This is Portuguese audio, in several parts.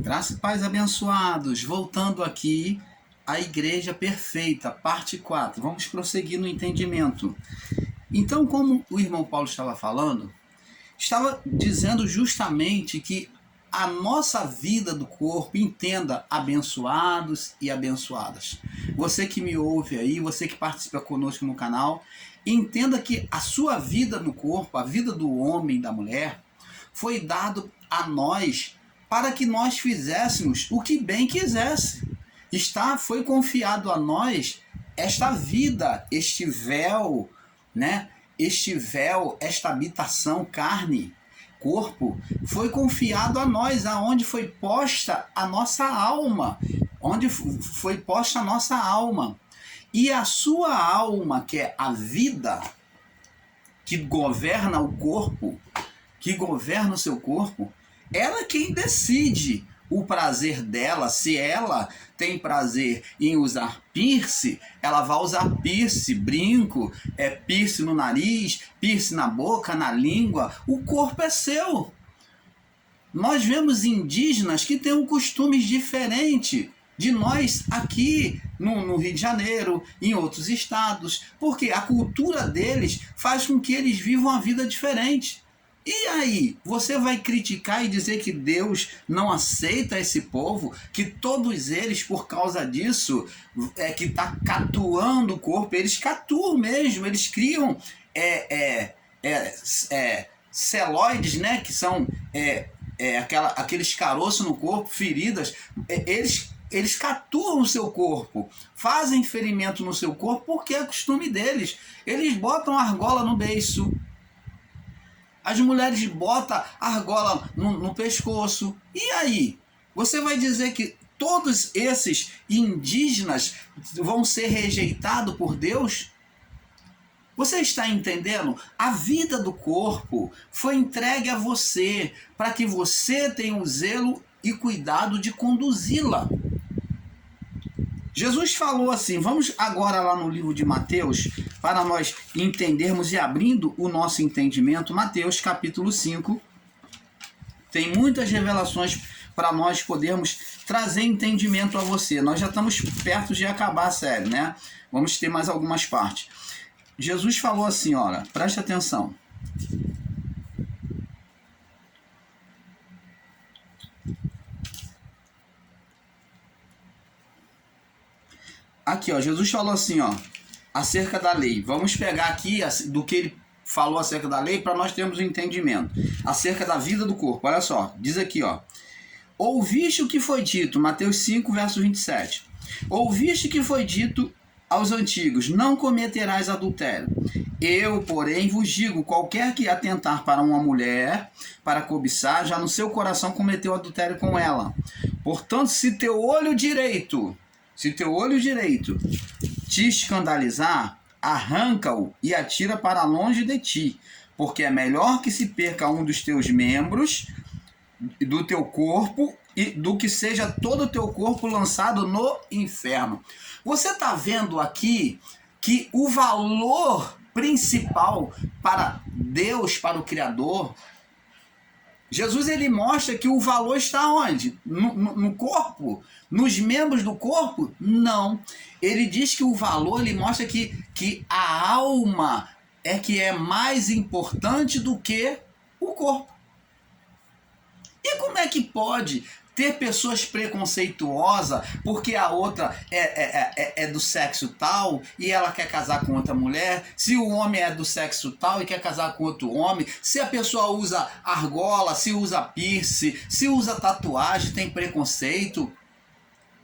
Graça e paz abençoados, voltando aqui à Igreja Perfeita, parte 4. Vamos prosseguir no entendimento. Então, como o irmão Paulo estava falando, estava dizendo justamente que a nossa vida do corpo, entenda, abençoados e abençoadas. Você que me ouve aí, você que participa conosco no canal, entenda que a sua vida no corpo, a vida do homem e da mulher, foi dado a nós para que nós fizéssemos o que bem quisesse. Foi confiado a nós esta vida, este véu, né? Este véu, esta habitação, carne, corpo, foi confiado a nós, aonde foi posta a nossa alma, onde foi posta a nossa alma. E a sua alma, que é a vida, que governa o corpo, que governa o seu corpo, ela é quem decide o prazer dela. Se ela tem prazer em usar piercing, ela vai usar piercing, brinco, piercing no nariz, piercing na boca, na língua. O corpo é seu. Nós vemos indígenas que têm costumes diferentes de nós aqui no Rio de Janeiro, em outros estados, porque a cultura deles faz com que eles vivam uma vida diferente. E aí, você vai criticar e dizer que Deus não aceita esse povo, que todos eles, por causa disso, que está catuando o corpo, eles catuam mesmo, eles criam celoides, né, que são aqueles caroços no corpo, feridas, eles catuam o seu corpo, fazem ferimento no seu corpo, porque é costume deles. Eles botam argola no beiço, as mulheres botam argola no pescoço. E aí? Você vai dizer que todos esses indígenas vão ser rejeitados por Deus? Você está entendendo? A vida do corpo foi entregue a você para que você tenha o zelo e cuidado de conduzi-la. Jesus falou assim, vamos agora lá no livro de Mateus, para nós entendermos e abrindo o nosso entendimento. Mateus capítulo 5, tem muitas revelações para nós podermos trazer entendimento a você. Nós já estamos perto de acabar a série, né? Vamos ter mais algumas partes. Jesus falou assim, olha, presta atenção. Aqui, ó, Jesus falou assim, ó, acerca da lei. Vamos pegar aqui do que ele falou acerca da lei para nós termos um entendimento. Acerca da vida do corpo. Olha só, diz aqui, ó. Ouviste o que foi dito, Mateus 5, verso 27. Ouviste o que foi dito aos antigos, não cometerás adultério. Eu, porém, vos digo, qualquer que atentar para uma mulher, para cobiçar, já no seu coração cometeu adultério com ela. Portanto, se teu olho direito te escandalizar, arranca-o e atira para longe de ti, porque é melhor que se perca um dos teus membros do teu corpo e do que seja todo o teu corpo lançado no inferno. Você está vendo aqui que o valor principal para Deus, para o Criador, Jesus, ele mostra que o valor está onde? No corpo? Nos membros do corpo? Não. Ele diz que o valor, ele mostra que a alma é que é mais importante do que o corpo. E como é que pode ter pessoas preconceituosas porque a outra é do sexo tal e ela quer casar com outra mulher, se o homem é do sexo tal e quer casar com outro homem, se a pessoa usa argola, se usa piercing, se usa tatuagem, tem preconceito?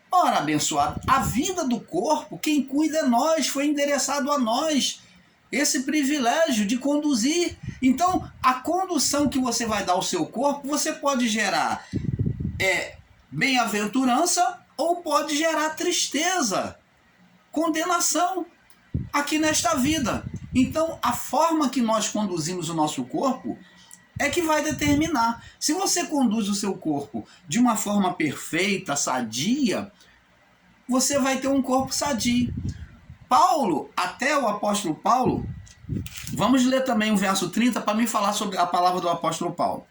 Ora, abençoado, a vida do corpo, quem cuida é nós, foi endereçado a nós esse privilégio de conduzir. Então, a condução que você vai dar ao seu corpo, você pode gerar bem-aventurança ou pode gerar tristeza, condenação aqui nesta vida. Então, a forma que nós conduzimos o nosso corpo é que vai determinar. Se você conduz o seu corpo de uma forma perfeita, sadia, você vai ter um corpo sadio. Paulo, até o apóstolo Paulo, vamos ler também o verso 30 para me falar sobre a palavra do apóstolo Paulo.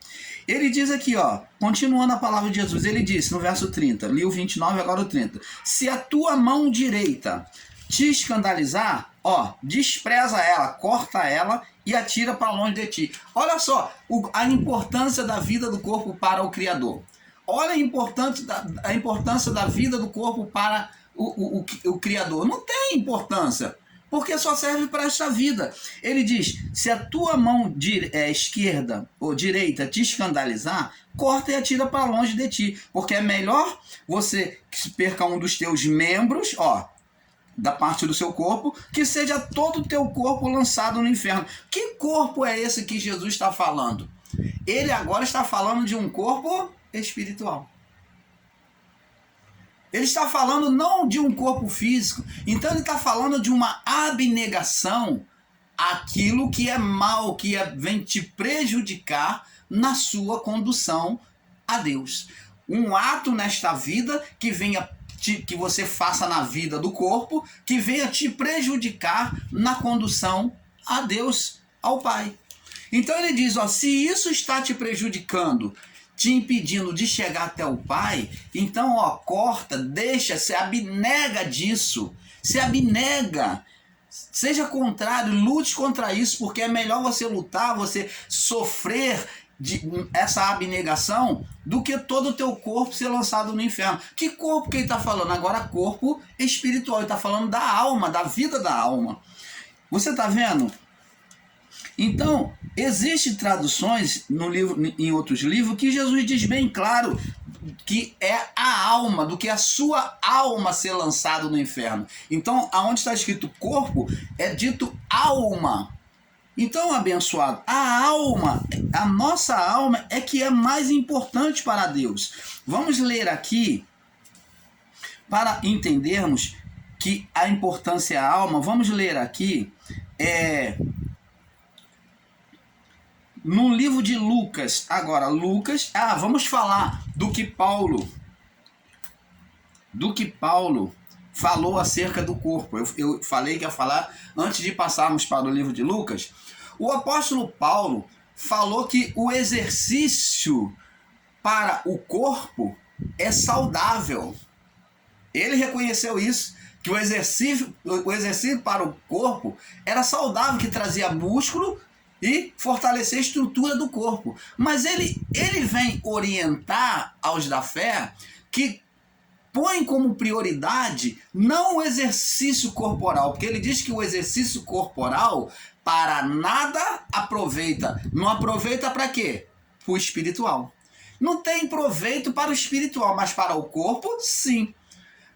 Ele diz aqui, ó, continuando a palavra de Jesus, ele disse no verso 30, li o 29, agora o 30. Se a tua mão direita te escandalizar, ó, despreza ela, corta ela e atira para longe de ti. Olha só a importância da vida do corpo para o Criador. Olha a importância da vida do corpo para o Criador. Não tem importância, porque só serve para esta vida. Ele diz, se a tua mão esquerda ou direita te escandalizar, corta e atira para longe de ti, porque é melhor você que perca um dos teus membros, ó, da parte do seu corpo, que seja todo o teu corpo lançado no inferno. Que corpo é esse que Jesus está falando? Ele agora está falando de um corpo espiritual. Ele está falando não de um corpo físico. Então ele está falando de uma abnegação àquilo que é mal, que vem te prejudicar na sua condução a Deus. Um ato nesta vida que venha que você faça na vida do corpo, que venha te prejudicar na condução a Deus, ao Pai. Então ele diz, ó, se isso está te prejudicando, te impedindo de chegar até o Pai, então, ó, corta, deixa, se abnega disso, se abnega, seja contrário, lute contra isso, porque é melhor você lutar, você sofrer essa abnegação, do que todo o teu corpo ser lançado no inferno. Que corpo que ele está falando? Agora corpo espiritual, ele está falando da alma, da vida da alma. Você está vendo? Então, existem traduções no livro, em outros livros, que Jesus diz bem claro que é a alma, do que a sua alma ser lançado no inferno. Então, aonde está escrito corpo, é dito alma. Então, abençoado, a alma, a nossa alma é que é mais importante para Deus. Vamos ler aqui, para entendermos que a importância é a alma, vamos ler aqui, no livro de Lucas, agora, Lucas, vamos falar do que Paulo falou acerca do corpo. Eu falei que ia falar antes de passarmos para o livro de Lucas. O apóstolo Paulo falou que o exercício para o corpo é saudável. Ele reconheceu isso, que o exercício para o corpo era saudável, que trazia músculo e fortalecer a estrutura do corpo. Mas ele vem orientar aos da fé que põe como prioridade não o exercício corporal, porque ele diz que o exercício corporal para nada aproveita. Não aproveita para quê? Para o espiritual. Não tem proveito para o espiritual, mas para o corpo, sim.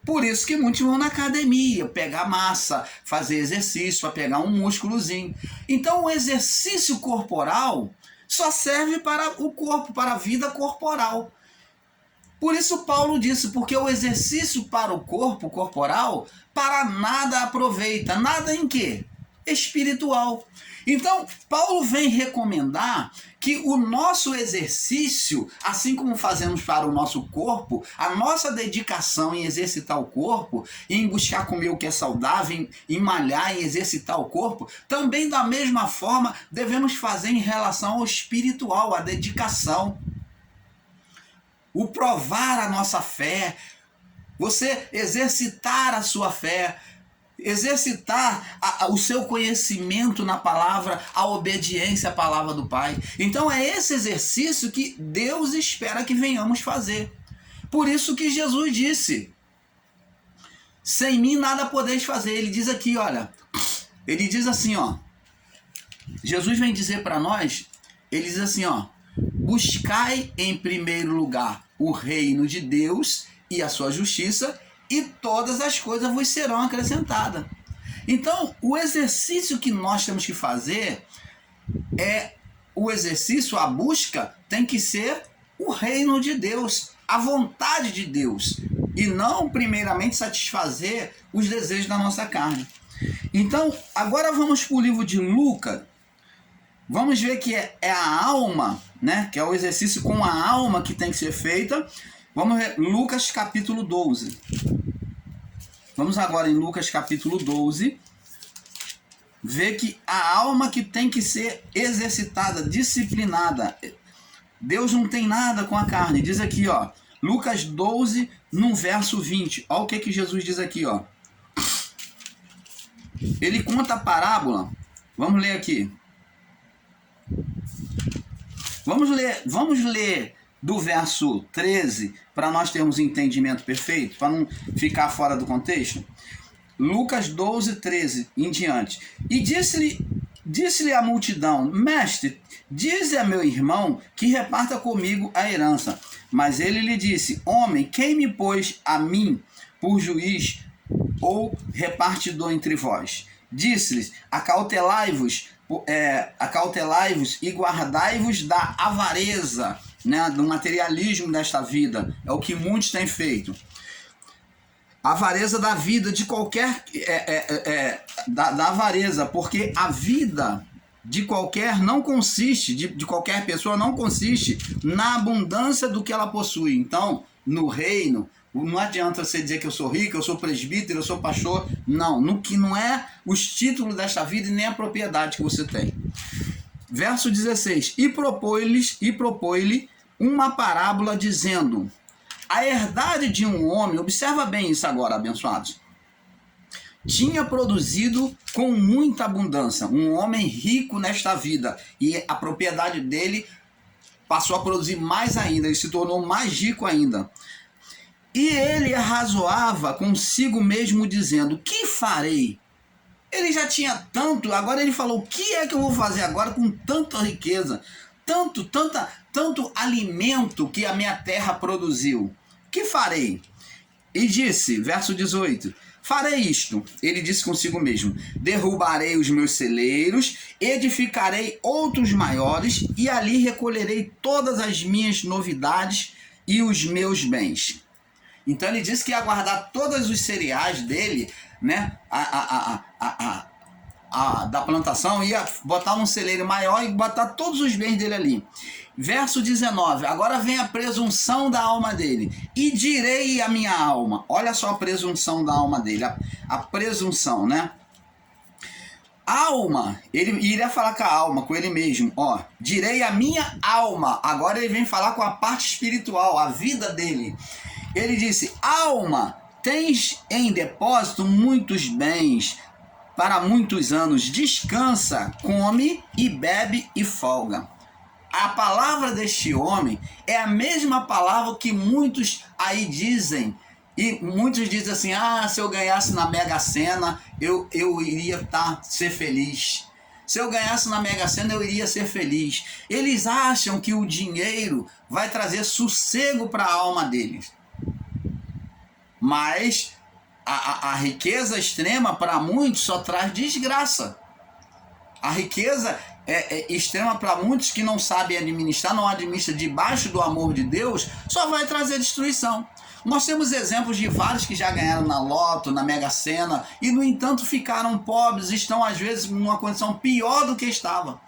Por isso que muitos vão na academia, pegar massa, fazer exercício, para pegar um músculozinho. Então o exercício corporal só serve para o corpo, para a vida corporal. Por isso Paulo disse, porque o exercício para o corpo corporal, para nada aproveita. Nada em quê? Espiritual. Então, Paulo vem recomendar que o nosso exercício, assim como fazemos para o nosso corpo, a nossa dedicação em exercitar o corpo, em buscar comer o que é saudável, em malhar, em exercitar o corpo, também da mesma forma devemos fazer em relação ao espiritual, a dedicação. O provar a nossa fé, você exercitar a sua fé, exercitar o seu conhecimento na palavra, a obediência à palavra do Pai. Então é esse exercício que Deus espera que venhamos fazer. Por isso que Jesus disse, sem mim nada podeis fazer. Ele diz aqui, olha, ele diz assim, ó, Jesus vem dizer para nós, ele diz assim, ó, buscai em primeiro lugar o reino de Deus e a sua justiça, e todas as coisas vos serão acrescentadas. Então, o exercício que nós temos que fazer o exercício, a busca, tem que ser o reino de Deus, a vontade de Deus, e não, primeiramente, satisfazer os desejos da nossa carne. Então, agora vamos para o livro de Lucas. Vamos ver que é a alma, né? Que é o exercício com a alma que tem que ser feita. Vamos ver Lucas capítulo 12. Vamos agora em Lucas capítulo 12, ver que a alma que tem que ser exercitada, disciplinada, Deus não tem nada com a carne. Diz aqui, ó, Lucas 12, no verso 20. Olha o que Jesus diz aqui, ó. Ele conta a parábola. Vamos ler aqui. Vamos ler do verso 13, para nós termos entendimento perfeito, para não ficar fora do contexto. Lucas 12, 13 em diante. E disse-lhe a multidão: Mestre, dize a meu irmão que reparta comigo a herança. Mas ele lhe disse: Homem, quem me pôs a mim por juiz ou repartidor entre vós? Disse-lhes: acautelai-vos e guardai-vos da avareza, né, do materialismo desta vida. É o que muitos têm feito. A avareza da vida, de qualquer... da avareza, porque a vida de qualquer não consiste, de qualquer pessoa não consiste na abundância do que ela possui. Então, no reino, não adianta você dizer que eu sou rico, eu sou presbítero, eu sou pastor. Não, no que não é os títulos desta vida e nem a propriedade que você tem. Verso 16. E propôs-lhe uma parábola dizendo: a herdade de um homem, observa bem isso agora, abençoados, tinha produzido com muita abundância, um homem rico nesta vida, e a propriedade dele passou a produzir mais ainda, ele se tornou mais rico ainda. E ele arrazoava consigo mesmo, dizendo: que farei? Ele já tinha tanto, agora ele falou: o que é que eu vou fazer agora com tanta riqueza, tanto alimento que a minha terra produziu? Que farei? E disse, verso 18: farei isto. Ele disse consigo mesmo: derrubarei os meus celeiros, edificarei outros maiores, e ali recolherei todas as minhas novidades e os meus bens. Então ele disse que ia guardar todos os cereais dele, né, da plantação, ia botar num celeiro maior e botar todos os bens dele ali. Verso 19, agora vem a presunção da alma dele. E direi à minha alma, olha só a presunção da alma dele, a presunção, né? Alma, ele iria falar com a alma, com ele mesmo, ó, direi à minha alma. Agora ele vem falar com a parte espiritual, a vida dele. Ele disse: alma, tens em depósito muitos bens para muitos anos, descansa, come e bebe e folga. A palavra deste homem é a mesma palavra que muitos aí dizem. E muitos dizem assim: ah, se eu ganhasse na Mega Sena, eu iria ser feliz. Se eu ganhasse na Mega Sena, eu iria ser feliz. Eles acham que o dinheiro vai trazer sossego para a alma deles. Mas a riqueza extrema para muitos só traz desgraça. A riqueza extrema para muitos que não sabem administrar, não administram debaixo do amor de Deus, só vai trazer destruição. Nós temos exemplos de vários que já ganharam na Loto, na Mega Sena, e no entanto ficaram pobres, estão às vezes numa condição pior do que estava.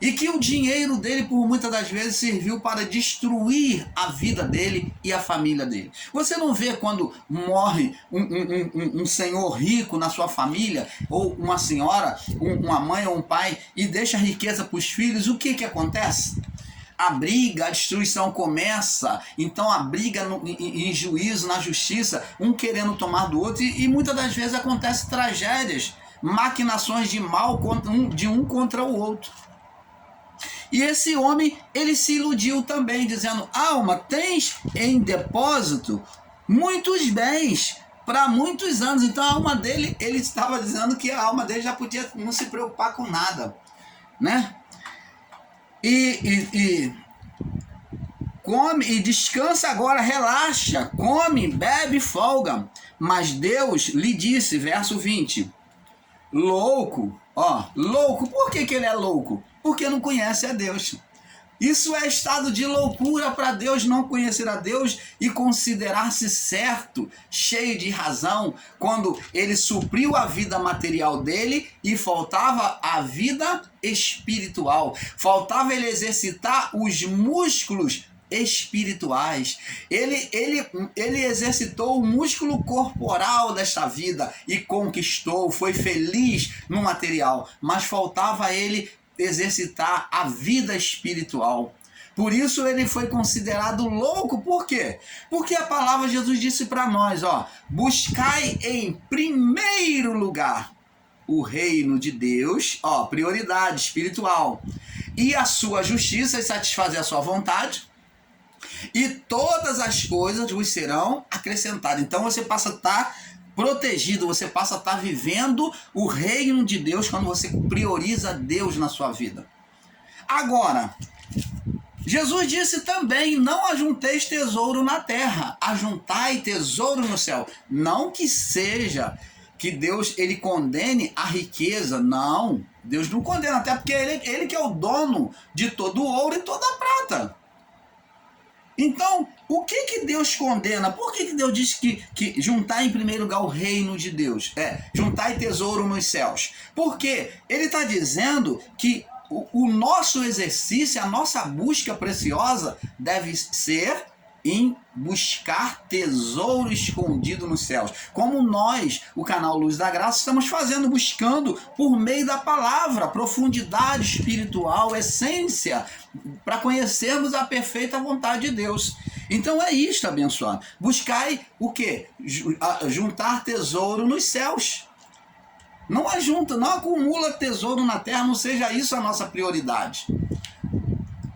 E que o dinheiro dele, por muitas das vezes, serviu para destruir a vida dele e a família dele. Você não vê quando morre um senhor rico na sua família, ou uma senhora, uma mãe ou um pai, e deixa a riqueza para os filhos, o que acontece? A briga, a destruição começa. Então a briga em juízo, na justiça, um querendo tomar do outro, e muitas das vezes acontecem tragédias, maquinações de mal de um contra o outro. E esse homem, ele se iludiu também, dizendo: alma, tens em depósito muitos bens para muitos anos. Então a alma dele, ele estava dizendo que a alma dele já podia não se preocupar com nada, né? E come e descansa agora, relaxa, come, bebe, folga. Mas Deus lhe disse, verso 20, louco, louco, por que ele é louco? Porque não conhece a Deus. Isso é estado de loucura para Deus, não conhecer a Deus e considerar-se certo, cheio de razão, quando ele supriu a vida material dele e faltava a vida espiritual. Faltava ele exercitar os músculos espirituais. Ele exercitou o músculo corporal desta vida e conquistou, foi feliz no material, mas faltava ele exercitar a vida espiritual. Por isso ele foi considerado louco. Por quê? Porque a palavra de Jesus disse para nós, ó, buscai em primeiro lugar o reino de Deus, ó, prioridade espiritual, e a sua justiça, e satisfazer a sua vontade, e todas as coisas vos serão acrescentadas. Então você passa a estar protegido, você passa a estar vivendo o reino de Deus quando você prioriza Deus na sua vida. Agora, Jesus disse também, não ajunteis tesouro na terra, ajuntai tesouro no céu. Não que seja que Deus ele condene a riqueza, não. Deus não condena, até porque ele que é o dono de todo o ouro e toda a prata. Então, o que Deus condena? Por que Deus diz que juntar em primeiro lugar o reino de Deus? Juntar tesouro nos céus. Porque ele está dizendo que o nosso exercício, a nossa busca preciosa deve ser em buscar tesouro escondido nos céus. Como nós, o canal Luz da Graça, estamos fazendo, buscando por meio da palavra, profundidade espiritual, essência, para conhecermos a perfeita vontade de Deus. Então é isto, abençoado. Buscai o quê? Juntar tesouro nos céus. Não ajunta, não acumula tesouro na terra, não seja isso a nossa prioridade.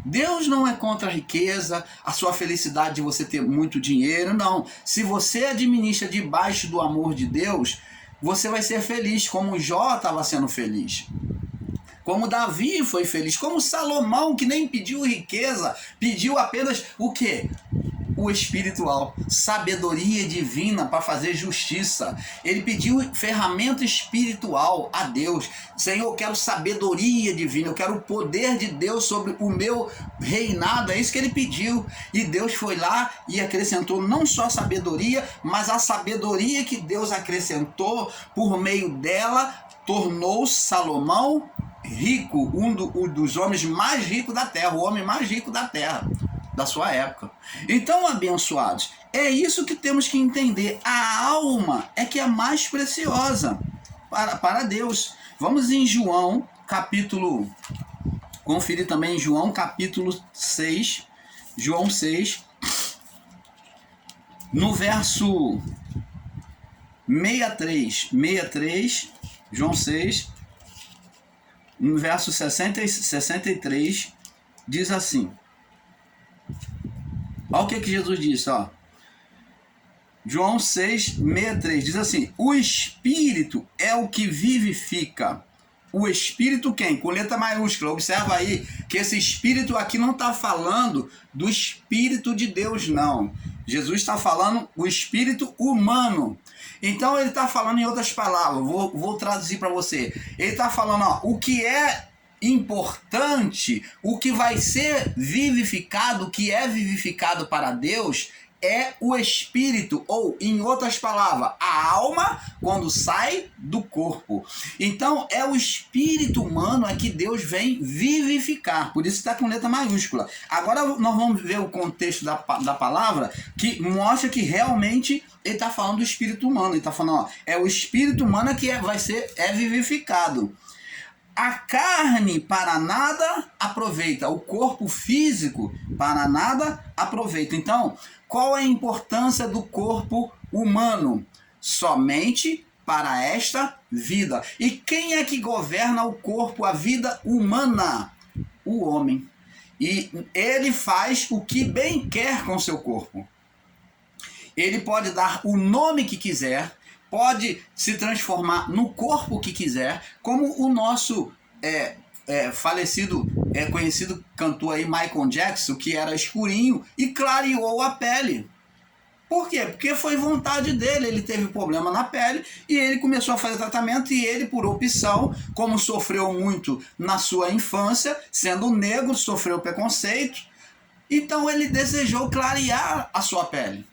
Deus não é contra a riqueza, a sua felicidade de você ter muito dinheiro, não. Se você administra debaixo do amor de Deus, você vai ser feliz, como Jó estava sendo feliz. Como Davi foi feliz, como Salomão, que nem pediu riqueza, pediu apenas o quê? O espiritual, sabedoria divina para fazer justiça. Ele pediu ferramenta espiritual a Deus. Senhor, eu quero sabedoria divina, eu quero o poder de Deus sobre o meu reinado. É isso que ele pediu. E Deus foi lá e acrescentou não só a sabedoria, mas a sabedoria que Deus acrescentou por meio dela tornou Salomão rico, um dos homens mais ricos da terra, o homem mais rico da terra, da sua época. Então, abençoados, é isso que temos que entender. A alma é que é mais preciosa para Deus. Vamos em João, capítulo... Conferir também em João, capítulo 6. João 6. No verso 63. João 6. No verso 63. Diz assim... Olha o que Jesus disse, ó. João 6:63 diz assim: o Espírito é o que vivifica. O Espírito quem? Com letra maiúscula. Observa aí que esse Espírito aqui não está falando do Espírito de Deus, não. Jesus está falando o Espírito humano. Então ele está falando em outras palavras. Vou traduzir para você. Ele está falando, ó, o que é importante, o que vai ser vivificado, o que é vivificado para Deus é o espírito, ou em outras palavras, a alma quando sai do corpo. Então é o espírito humano é que Deus vem vivificar, por isso está com letra maiúscula. Agora nós vamos ver o contexto da palavra que mostra que realmente ele está falando do espírito humano. Ele está falando, ó, é o espírito humano que é vivificado. A carne para nada aproveita, o corpo físico para nada aproveita. Então, qual é a importância do corpo humano? Somente para esta vida. E quem é que governa o corpo, a vida humana? O homem. E ele faz o que bem quer com seu corpo. Ele pode dar o nome que quiser, pode se transformar no corpo que quiser, como o nosso falecido, conhecido cantor aí, Michael Jackson, que era escurinho e clareou a pele. Por quê? Porque foi vontade dele, ele teve problema na pele e ele começou a fazer tratamento e ele, por opção, como sofreu muito na sua infância, sendo negro, sofreu preconceito, então ele desejou clarear a sua pele.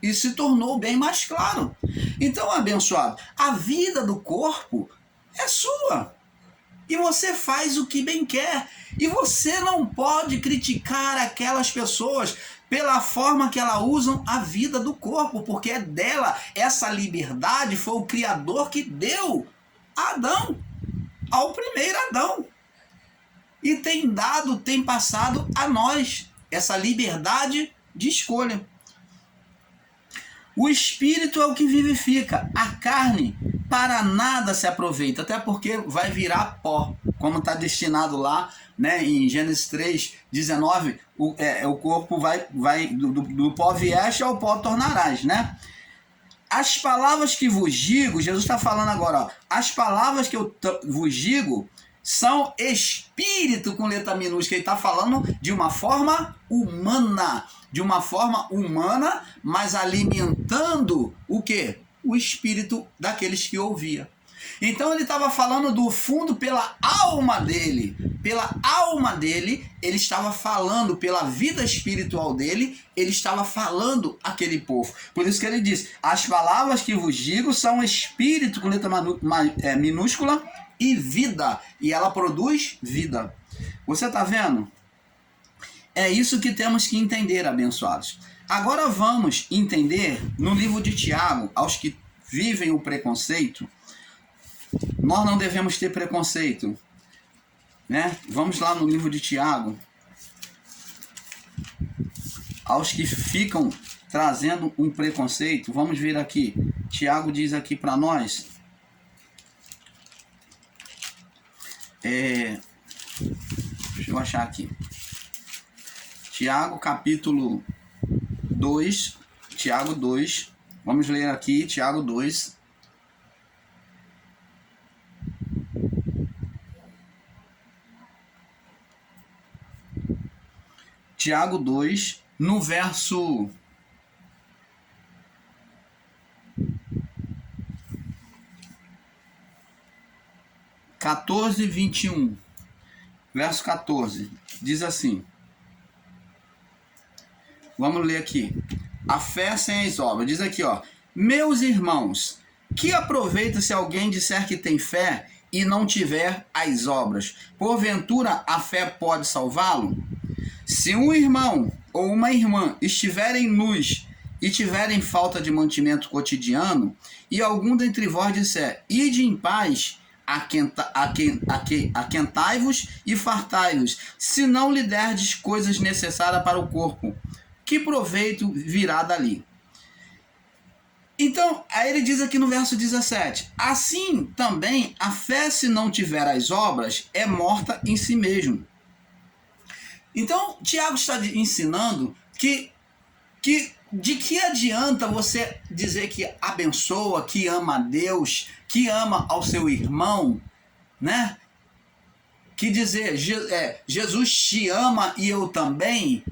E se tornou bem mais claro. Então, abençoado, a vida do corpo é sua. E você faz o que bem quer. E você não pode criticar aquelas pessoas pela forma que elas usam a vida do corpo, porque é dela. Essa liberdade foi o Criador que deu a Adão, ao primeiro Adão. e tem passado a nós essa liberdade de escolha. O Espírito é o que vivifica, a carne para nada se aproveita, até porque vai virar pó, como está destinado lá, né, em Gênesis 3:19, o corpo vai do pó vieste ao pó tornarás, né? As palavras que vos digo, Jesus está falando agora, ó, as palavras que eu vos digo são espírito com letra minúscula. Ele está falando de uma forma humana, mas alimentando o quê? O espírito daqueles que ouvia. Então ele estava falando do fundo pela alma dele, ele estava falando pela vida espiritual dele, ele estava falando aquele povo. Por isso que ele diz, as palavras que vos digo são espírito com letra minúscula e vida, e ela produz vida. Você está vendo? É isso que temos que entender, abençoados. Agora vamos entender no livro de Tiago, aos que vivem o preconceito. Nós não devemos ter preconceito, né? Vamos lá no livro de Tiago, aos que ficam trazendo um preconceito. Vamos ver aqui. Tiago diz aqui para nós. Deixa eu achar aqui. Tiago, capítulo 2. Tiago 2. Vamos ler aqui, Tiago 2. Tiago 2, no verso 14 e 21. Verso 14, diz assim. Vamos ler aqui. A fé sem as obras. Diz aqui, ó. Meus irmãos, que aproveita se alguém disser que tem fé e não tiver as obras? Porventura a fé pode salvá-lo? Se um irmão ou uma irmã estiverem nus e tiverem falta de mantimento cotidiano, e algum dentre vós disser, ide em paz, aquentai-vos e fartai-vos, se não lhe derdes coisas necessárias para o corpo, que proveito virá dali? Então, aí ele diz aqui no verso 17, assim também a fé, se não tiver as obras, é morta em si mesmo. Então, Tiago está ensinando que de que adianta você dizer que abençoa, que ama a Deus, que ama ao seu irmão, né? Que dizer, Jesus te ama e eu também,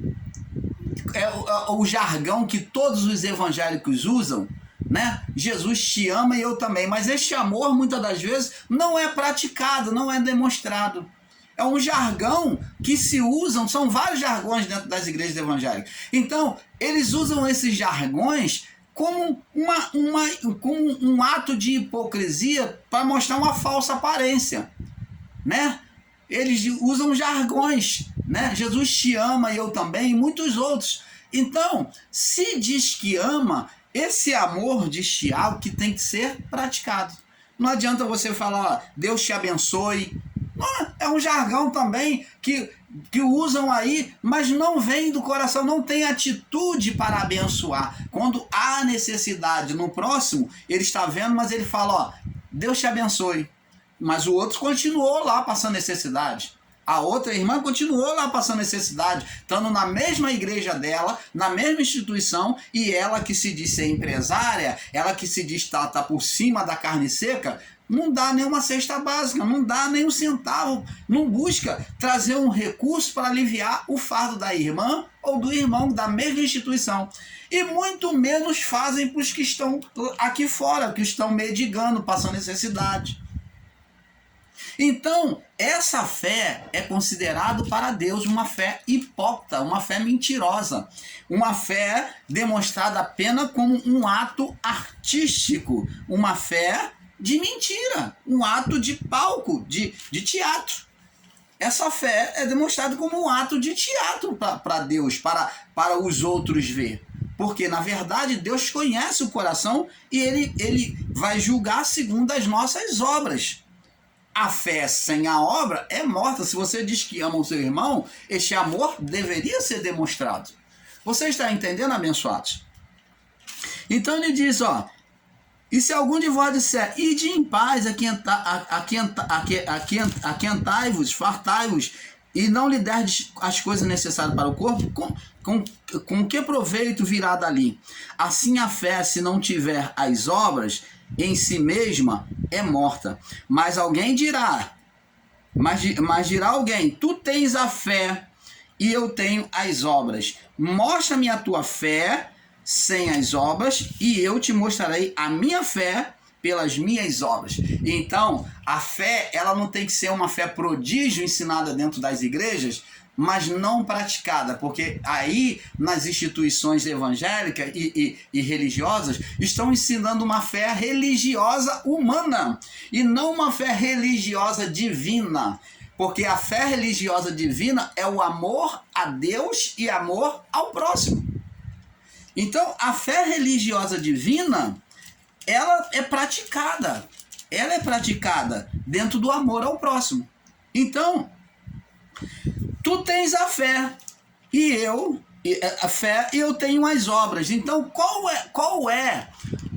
é o jargão que todos os evangélicos usam, né? Jesus te ama e eu também, mas este amor muitas das vezes não é praticado, não é demonstrado. É um jargão que se usam, são vários jargões dentro das igrejas evangélicas. Então, eles usam esses jargões como um ato de hipocrisia para mostrar uma falsa aparência, né? Eles usam jargões, né? Jesus te ama e eu também, e muitos outros. Então, se diz que ama, esse amor de Tiago que tem que ser praticado. Não adianta você falar, ó, Deus te abençoe. É um jargão também que usam aí, mas não vem do coração, não tem atitude para abençoar. Quando há necessidade no próximo, ele está vendo, mas ele fala, ó, Deus te abençoe. Mas o outro continuou lá passando necessidade. A outra irmã continuou lá passando necessidade, estando na mesma igreja dela, na mesma instituição, e ela que se diz ser empresária, ela que se diz estar por cima da carne seca, não dá nenhuma cesta básica, não dá nem um centavo, não busca trazer um recurso para aliviar o fardo da irmã ou do irmão da mesma instituição. E muito menos fazem para os que estão aqui fora, que estão mendigando, passando necessidade. Então, essa fé é considerada para Deus uma fé hipócrita, uma fé mentirosa, uma fé demonstrada apenas como um ato artístico, uma fé de mentira, um ato de palco, de teatro. Essa fé é demonstrada como um ato de teatro para Deus, para os outros ver. Porque, na verdade, Deus conhece o coração e ele vai julgar segundo as nossas obras. a fé sem a obra é morta. Se você diz que ama o seu irmão, este amor deveria ser demonstrado. Você está entendendo, abençoados? Então ele diz, ó, e se algum de vós disser, ide em paz, aquentai-vos, fartai-vos, e não lhe derdes as coisas necessárias para o corpo, com que proveito virá dali? Assim a fé, se não tiver as obras, em si mesma é morta. Mas alguém dirá, mas dirá alguém, tu tens a fé e eu tenho as obras. Mostra-me a tua fé sem as obras e eu te mostrarei a minha fé pelas minhas obras. Então, a fé, ela não tem que ser uma fé prodígio ensinada dentro das igrejas, mas não praticada, porque aí nas instituições evangélicas e religiosas estão ensinando uma fé religiosa humana e não uma fé religiosa divina, porque a fé religiosa divina é o amor a Deus e amor ao próximo. Então, a fé religiosa divina, ela é praticada dentro do amor ao próximo. Então, tu tens a fé e eu tenho as obras. Então, qual é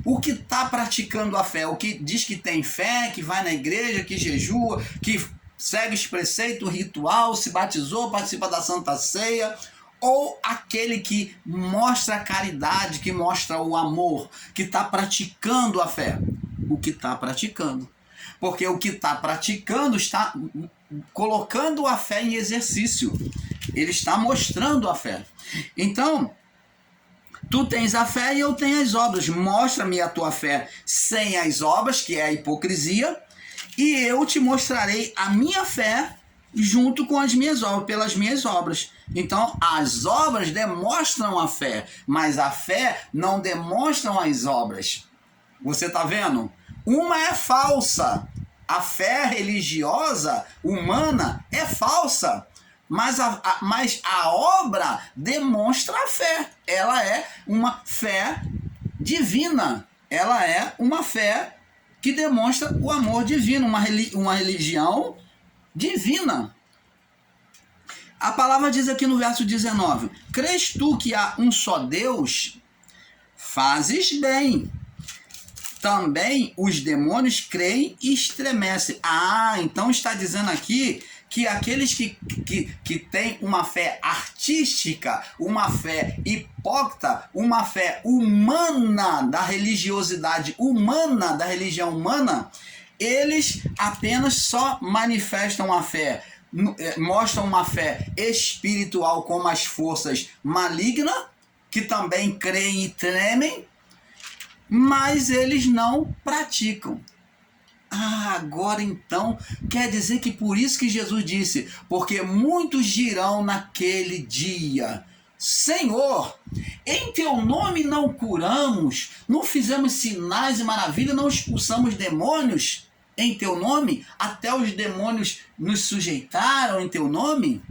o que está praticando a fé? O que diz que tem fé, que vai na igreja, que jejua, que segue os preceitos, ritual, se batizou, participa da Santa Ceia, ou aquele que mostra a caridade, que mostra o amor, que está praticando a fé? O que está praticando. Porque o que está praticando está colocando a fé em exercício. Ele está mostrando a fé. Então, tu tens a fé e eu tenho as obras. Mostra-me a tua fé sem as obras, que é a hipocrisia, e eu te mostrarei a minha fé junto com as minhas obras, pelas minhas obras. Então, as obras demonstram a fé, mas a fé não demonstra as obras. Você está vendo? Uma é falsa. A fé religiosa humana é falsa, mas a obra demonstra a fé. Ela é uma fé divina. Ela é uma fé que demonstra o amor divino, uma religião divina. A palavra diz aqui no verso 19: crês tu que há um só Deus? Fazes bem. Também os demônios creem e estremecem. Então está dizendo aqui que aqueles que têm uma fé artística, uma fé hipócrita, uma fé humana, da religiosidade humana, da religião humana, eles apenas só manifestam a fé, mostram uma fé espiritual como as forças malignas, que também creem e tremem, mas eles não praticam. Agora então, quer dizer que por isso que Jesus disse, porque muitos dirão naquele dia, Senhor, em teu nome não curamos, não fizemos sinais e maravilhas, não expulsamos demônios em teu nome, até os demônios nos sujeitaram em teu nome?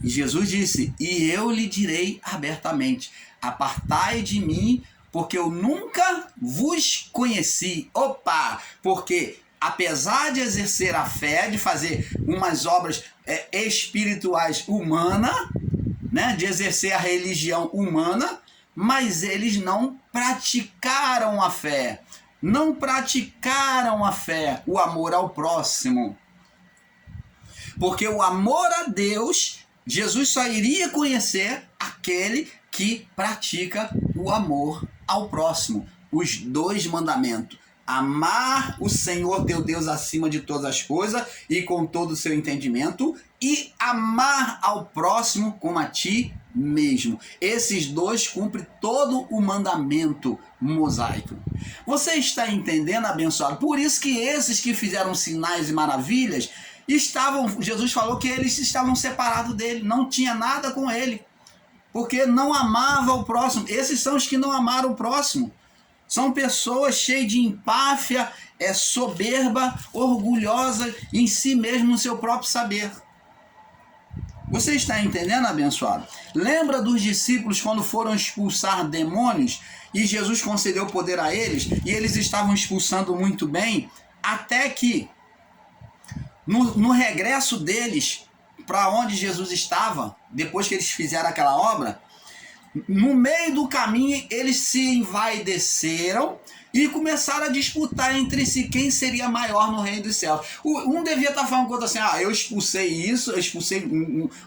E Jesus disse, e eu lhe direi abertamente, apartai de mim, porque eu nunca vos conheci. Porque apesar de exercer a fé, de fazer umas obras espirituais humanas, né, de exercer a religião humana, mas eles não praticaram a fé. Não praticaram a fé, o amor ao próximo. Porque o amor a Deus, Jesus só iria conhecer aquele que pratica o amor ao próximo. Os 2 mandamentos. Amar o Senhor teu Deus acima de todas as coisas e com todo o seu entendimento, e amar ao próximo como a ti mesmo. Esses 2 cumprem todo o mandamento mosaico. Você está entendendo, abençoado? Por isso que esses que fizeram sinais e maravilhas Jesus falou que eles estavam separados dele, não tinha nada com ele, porque não amava o próximo. Esses são os que não amaram o próximo. São pessoas cheias de empáfia, soberba, orgulhosa em si mesmo, no seu próprio saber. Você está entendendo, abençoado? Lembra dos discípulos quando foram expulsar demônios e Jesus concedeu poder a eles e eles estavam expulsando muito bem, até que no regresso deles para onde Jesus estava, depois que eles fizeram aquela obra, no meio do caminho eles se envaideceram e começaram a disputar entre si quem seria maior no reino dos céus. Um devia estar falando com o outro assim, eu expulsei isso, eu expulsei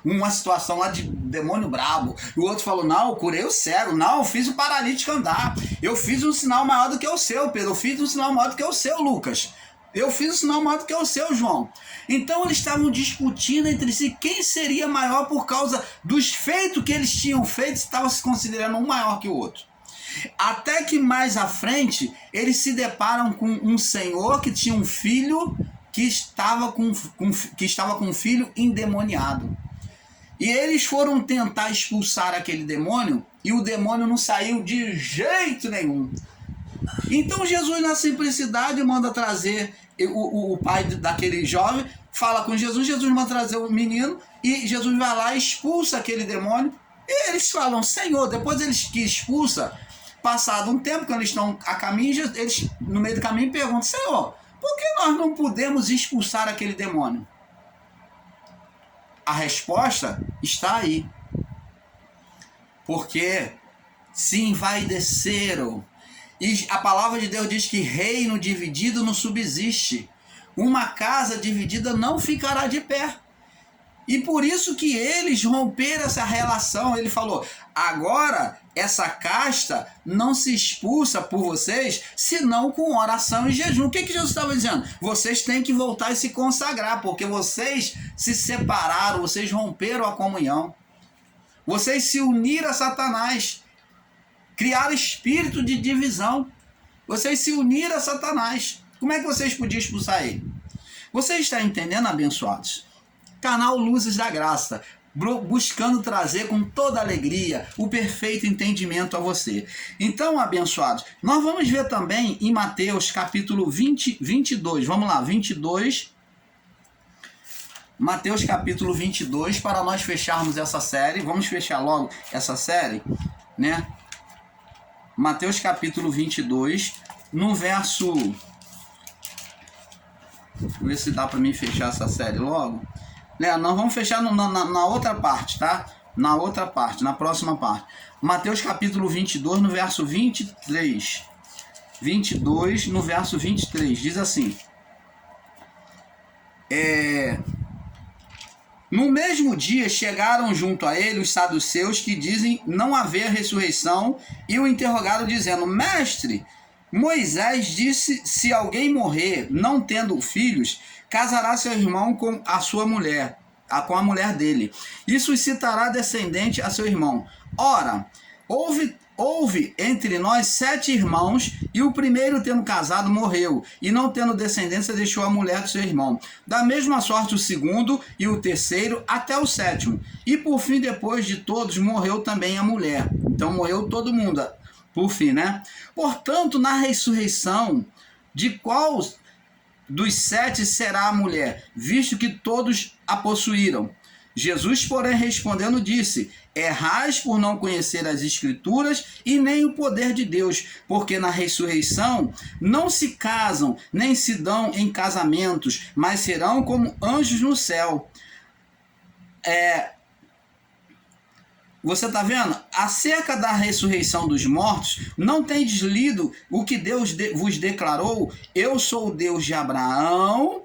uma situação lá de demônio brabo. E o outro falou, não, eu curei o cego, não, eu fiz o paralítico andar, eu fiz um sinal maior do que o seu, Pedro, eu fiz um sinal maior do que o seu, Lucas. Eu fiz um sinal maior do que o seu, João. Então eles estavam discutindo entre si quem seria maior por causa dos feitos que eles tinham feito, estavam se considerando um maior que o outro. Até que mais à frente, eles se deparam com um senhor que tinha um filho que estava com um filho endemoniado. E eles foram tentar expulsar aquele demônio e o demônio não saiu de jeito nenhum. Então Jesus, na simplicidade, manda trazer o pai daquele jovem, fala com Jesus, Jesus manda trazer o menino e Jesus vai lá e expulsa aquele demônio. E eles falam, Senhor, depois eles que expulsa, passado um tempo, quando eles estão a caminho, eles no meio do caminho perguntam, Senhor, por que nós não podemos expulsar aquele demônio? A resposta está aí. Porque se envaideceram. E a palavra de Deus diz que reino dividido não subsiste. Uma casa dividida não ficará de pé. E por isso que eles romperam essa relação. Ele falou, agora essa casta não se expulsa por vocês, senão com oração e jejum. O que Jesus estava dizendo? Vocês têm que voltar e se consagrar, porque vocês se separaram, vocês romperam a comunhão. Vocês se uniram a Satanás. Criaram espírito de divisão. Vocês se uniram a Satanás. Como é que vocês podiam expulsar ele? Vocês estão entendendo, abençoados? Canal Luzes da Graça, buscando trazer com toda alegria o perfeito entendimento a você. Então, abençoados, nós vamos ver também em Mateus capítulo 22. Vamos lá, 22. Mateus capítulo 22, para nós fecharmos essa série. Vamos fechar logo essa série, né? Mateus capítulo 22, no verso... Deixa eu ver se dá para mim fechar essa série logo. Nós vamos fechar na outra parte, tá? Na outra parte, na próxima parte. Mateus capítulo 22, no verso 23. 22, no verso 23, diz assim. No mesmo dia chegaram junto a ele os saduceus que dizem não haver ressurreição e o interrogaram dizendo, Mestre, Moisés disse, se alguém morrer não tendo filhos, casará seu irmão com a sua mulher, com a mulher dele. Isso suscitará descendente a seu irmão. Ora, houve entre nós 7 irmãos, e o primeiro, tendo casado, morreu, e não tendo descendência, deixou a mulher do seu irmão. Da mesma sorte o segundo e o terceiro, até o 7º. E por fim, depois de todos, morreu também a mulher. Então morreu todo mundo, por fim, né? Portanto, na ressurreição, de qual dos 7 será a mulher, visto que todos a possuíram? Jesus, porém, respondendo, disse, errais por não conhecer as Escrituras e nem o poder de Deus, porque na ressurreição não se casam, nem se dão em casamentos, mas serão como anjos no céu. Você está vendo? Acerca da ressurreição dos mortos, não tendes lido o que Deus vos declarou? Eu sou o Deus de Abraão,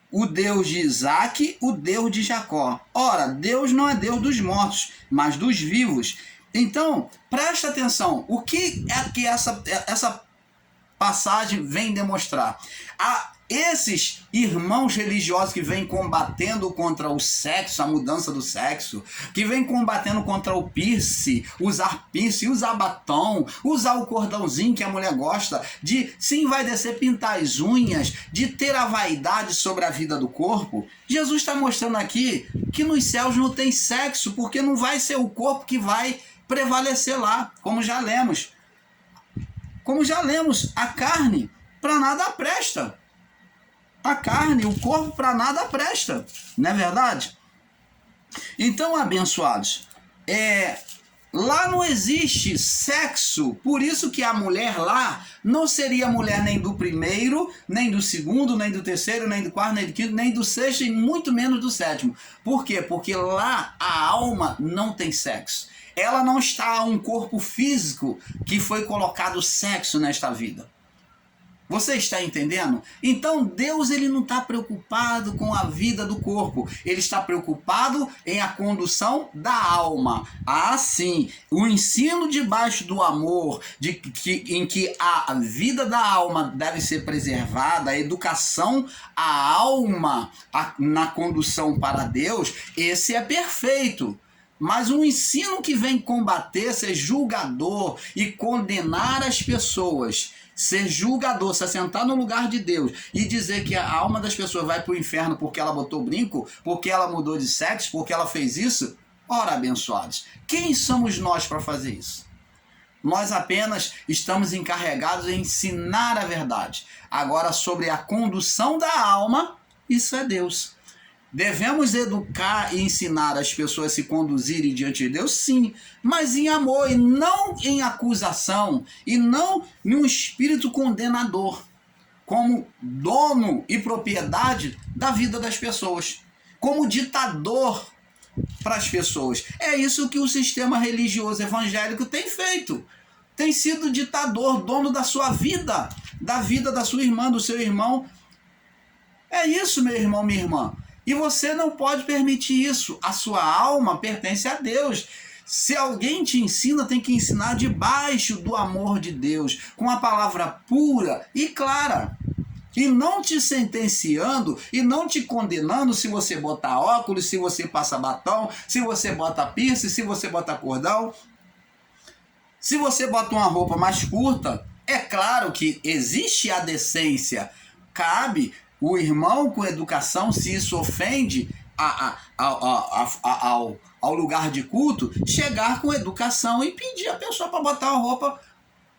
o Deus de Isaac, o Deus de Jacó. Ora, Deus não é Deus dos mortos, mas dos vivos. Então, presta atenção. O que é que essa passagem vem demonstrar? Esses irmãos religiosos que vêm combatendo contra o sexo, a mudança do sexo, que vêm combatendo contra o piercing, usar piercing, usar batom, usar o cordãozinho que a mulher gosta, de se envaidecer, pintar as unhas, de ter a vaidade sobre a vida do corpo. Jesus está mostrando aqui que nos céus não tem sexo, porque não vai ser o corpo que vai prevalecer lá, como já lemos. A carne para nada presta. A carne, o corpo para nada presta, não é verdade? Então, abençoados, Lá não existe sexo, por isso que a mulher lá não seria mulher nem do primeiro, nem do segundo, nem do terceiro, nem do quarto, nem do quinto, nem do sexto e muito menos do sétimo. Por quê? Porque lá a alma não tem sexo. Ela não está a um corpo físico que foi colocado sexo nesta vida. Você está entendendo? Então Deus ele não está preocupado com a vida do corpo. Ele está preocupado em a condução da alma. Ah, sim. O ensino debaixo do amor, em que a vida da alma deve ser preservada, a educação à alma na condução para Deus, esse é perfeito. Mas um ensino que vem combater, ser julgador e condenar as pessoas, ser julgador, se assentar no lugar de Deus e dizer que a alma das pessoas vai para o inferno porque ela botou brinco, porque ela mudou de sexo, porque ela fez isso, ora, abençoados, quem somos nós para fazer isso? Nós apenas estamos encarregados de ensinar a verdade. Agora, sobre a condução da alma, isso é Deus. Devemos educar e ensinar as pessoas a se conduzirem diante de Deus? Sim, mas em amor e não em acusação e não em um espírito condenador, como dono e propriedade da vida das pessoas, como ditador para as pessoas. É isso que o sistema religioso evangélico tem feito. Tem sido ditador, dono da sua vida, da vida da sua irmã, do seu irmão. É isso, meu irmão, minha irmã. E você não pode permitir isso. A sua alma pertence a Deus. Se alguém te ensina, tem que ensinar debaixo do amor de Deus, com a palavra pura e clara. E não te sentenciando e não te condenando se você botar óculos, se você passa batom, se você bota piercing, se você bota cordão. Se você bota uma roupa mais curta, é claro que existe a decência. Cabe o irmão com educação, se isso ofende ao lugar de culto, chegar com educação e pedir a pessoa para botar uma roupa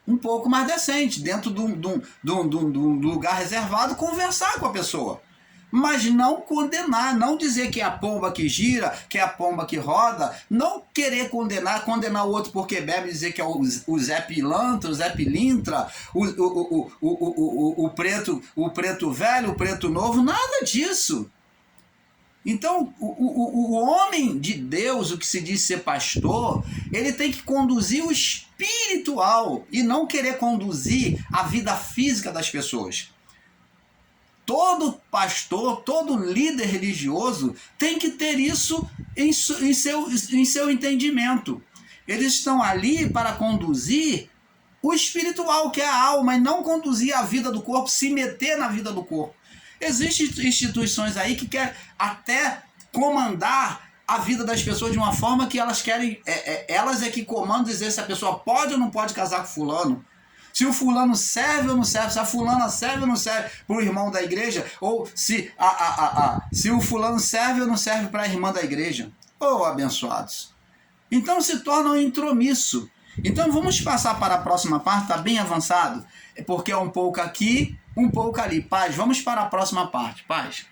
um pouco mais decente, dentro de um lugar reservado, conversar com a pessoa. Mas não condenar, não dizer que é a pomba que gira, que é a pomba que roda, não querer condenar o outro porque bebe, dizer que é o Zé Pilantra, o Zé Pilintra, o preto velho, o preto novo, nada disso. Então, o homem de Deus, o que se diz ser pastor, ele tem que conduzir o espiritual e não querer conduzir a vida física das pessoas. Todo pastor, todo líder religioso tem que ter isso em seu entendimento. Eles estão ali para conduzir o espiritual, que é a alma, e não conduzir a vida do corpo, se meter na vida do corpo. Existem instituições aí que querem até comandar a vida das pessoas de uma forma que elas querem, elas é que comandam, dizer se a pessoa pode ou não pode casar com fulano. Se o fulano serve ou não serve, se a fulana serve ou não serve para o irmão da igreja, ou se o fulano serve ou não serve para a irmã da igreja. Oh, abençoados! Então se torna um intromisso. Então vamos passar para a próxima parte, está bem avançado, porque é um pouco aqui, um pouco ali. Paz, vamos para a próxima parte. Paz.